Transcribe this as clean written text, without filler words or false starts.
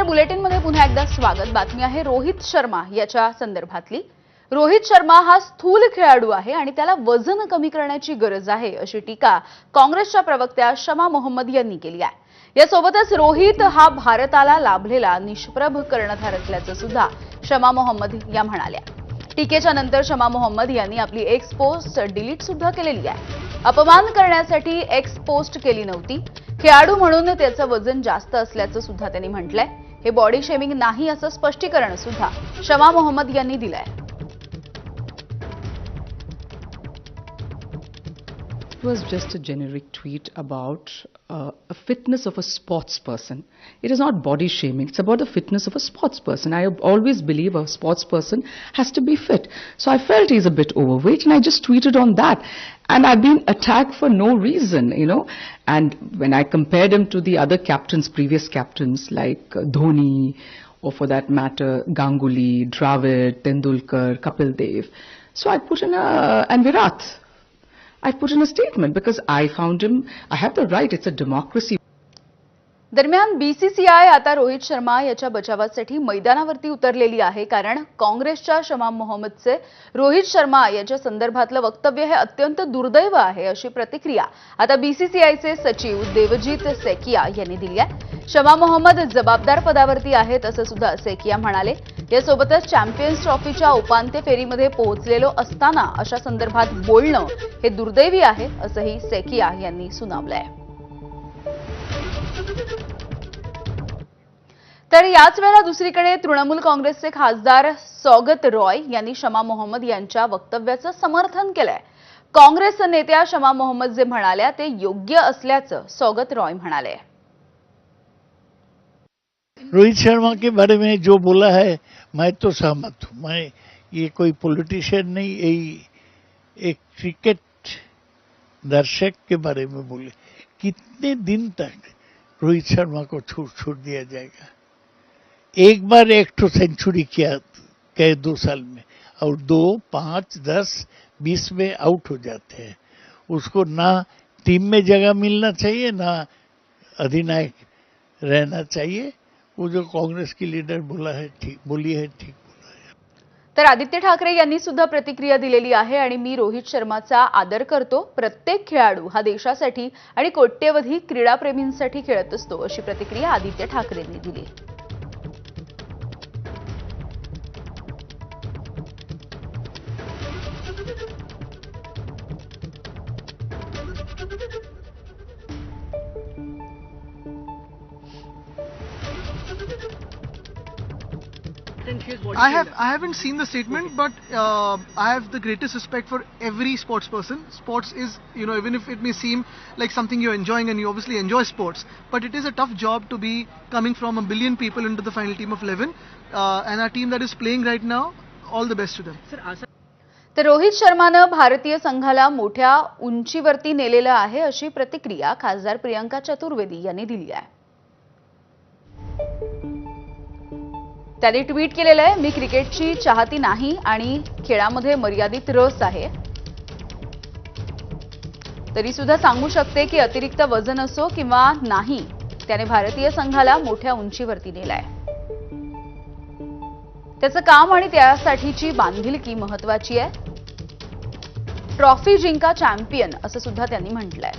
बुलेटिनमध्ये पुन्हा एकदा स्वागत। बातमी आहे रोहित शर्मा याच्या संदर्भातली। रोहित शर्मा हा स्थूल खेळाडू आहे आणि त्याला वजन कमी करण्याची गरज आहे अशी टीका काँग्रेसच्या प्रवक्त्या शमा मोहम्मद यांनी केली आहे। यासोबतच रोहित हा भारताला लाभलेला निष्प्रभ कर्णधार असल्याचं सुद्धा शमा मोहम्मद या म्हणाल्या। टीकेच्या नंतर शमा मोहम्मद यांनी आपली एक्स पोस्ट डिलीट सुद्धा केलेली आहे। अपमान करण्यासाठी एक्स पोस्ट केली नव्हती। खेळाडू म्हणून त्याचं वजन जास्त असल्याचं सुद्धा त्यांनी म्हटलंय। हे बॉडी शेमिंग नाही असं स्पष्टीकरण सुद्धा शमा मोहम्मद यांनी दिलंय। It was just a generic tweet about a fitness of a sports person. It is not body shaming. It's about the fitness of a sports person. I always believe a sports person has to be fit. So I felt he's a bit overweight and I just tweeted on that. And I've been attacked for no reason, you know. And when I compared him to the other captains, previous captains like Dhoni, or for that matter, Ganguly, Dravid, Tendulkar, Kapil Dev. So I put in and Virat. I put in a statement because I found him, I have the right, it's a democracy. दरम्यान BCCI आता रोहित शर्मा याच्या बचावासाठी मैदानावरती उतरलेली आहे, कारण काँग्रेसच्या शमा मोहम्मदचे रोहित शर्मा याच्या संदर्भातलं वक्तव्य हे अत्यंत दुर्दैव आहे अशी प्रतिक्रिया आता बीसीसीआयचे सचिव देवजीत सेकिया यांनी दिली आहे। शमा मोहम्मद जबाबदार पदावरती आहेत असं सुद्धा सेकिया म्हणाले। यासोबतच चॅम्पियन्स ट्रॉफीच्या उपांत्य फेरीमध्ये पोहोचलेलो असताना अशा संदर्भात बोलणं हे दुर्दैवी आहे असंही सेकिया यांनी सुनावलंय। तर याच वेळेला दुसरीकडे तृणमूल काँग्रेसचे खासदार सौगत रॉय यांनी शमा मोहम्मद यांच्या वक्तव्याचं समर्थन केलंय। काँग्रेस नेत्या शमा मोहम्मद जे म्हणाल्या ते योग्य असल्याचं सौगत रॉय म्हणाले। रोहित शर्मा के बारे में जो बोला है मैं तो सहमत हूं। मैं ये कोई पॉलिटिशियन नहीं, यही एक क्रिकेट दर्शक के बारे में बोले। कितने दिन तक रोहित शर्मा को छोड़ दिया जाएगा? एक बार एक तो सेंचुरी किया कई 2 साल में, और 2, 5, 10, 20 में आउट हो जाते हैं। उसको ना टीम में जगह मिलना चाहिए, ना अधिनायक रहना चाहिए। वो जो कांग्रेस की लीडर बोली है ठीक बोला है। तर आदित्य ठाकरे यांनी सुद्धा प्रतिक्रिया दिलेली आहे आणि मी रोहित शर्माचा आदर करतो। प्रत्येक खेळाडू हा देशासाठी आणि कोट्यवधी क्रीडाप्रेमींसाठी खेळत असतो अशी प्रतिक्रिया आदित्य ठाकरेंनी दिली। I haven't seen the statement, but I have the greatest respect for every sports person. Sports is, you know, even if it may seem like something you're enjoying, and you obviously enjoy sports, but it is a tough job to be coming from 1 billion people into the final team of 11, and our team that is playing right now, all the best to them. तर रोहित शर्मानं भारतीय संघाला मोठ्या उंचीवरती नेलेलं आहे अशी प्रतिक्रिया खासदार प्रियंका चतुर्वेदी यांनी दिली आहे। त्यांनी ट्विट केलेलं आहे, मी क्रिकेटची चाहती नाही आणि खेळामध्ये मर्यादित रस आहे, तरी सुद्धा सांगू शकते की अतिरिक्त वजन असो किंवा नाही, त्याने भारतीय संघाला मोठ्या उंचीवरती नेलाय। त्याचं काम आणि त्यासाठीची बांधिलकी महत्त्वाची आहे। ट्रॉफी जिंका चॅम्पियन असं सुद्धा त्यांनी म्हटलंय।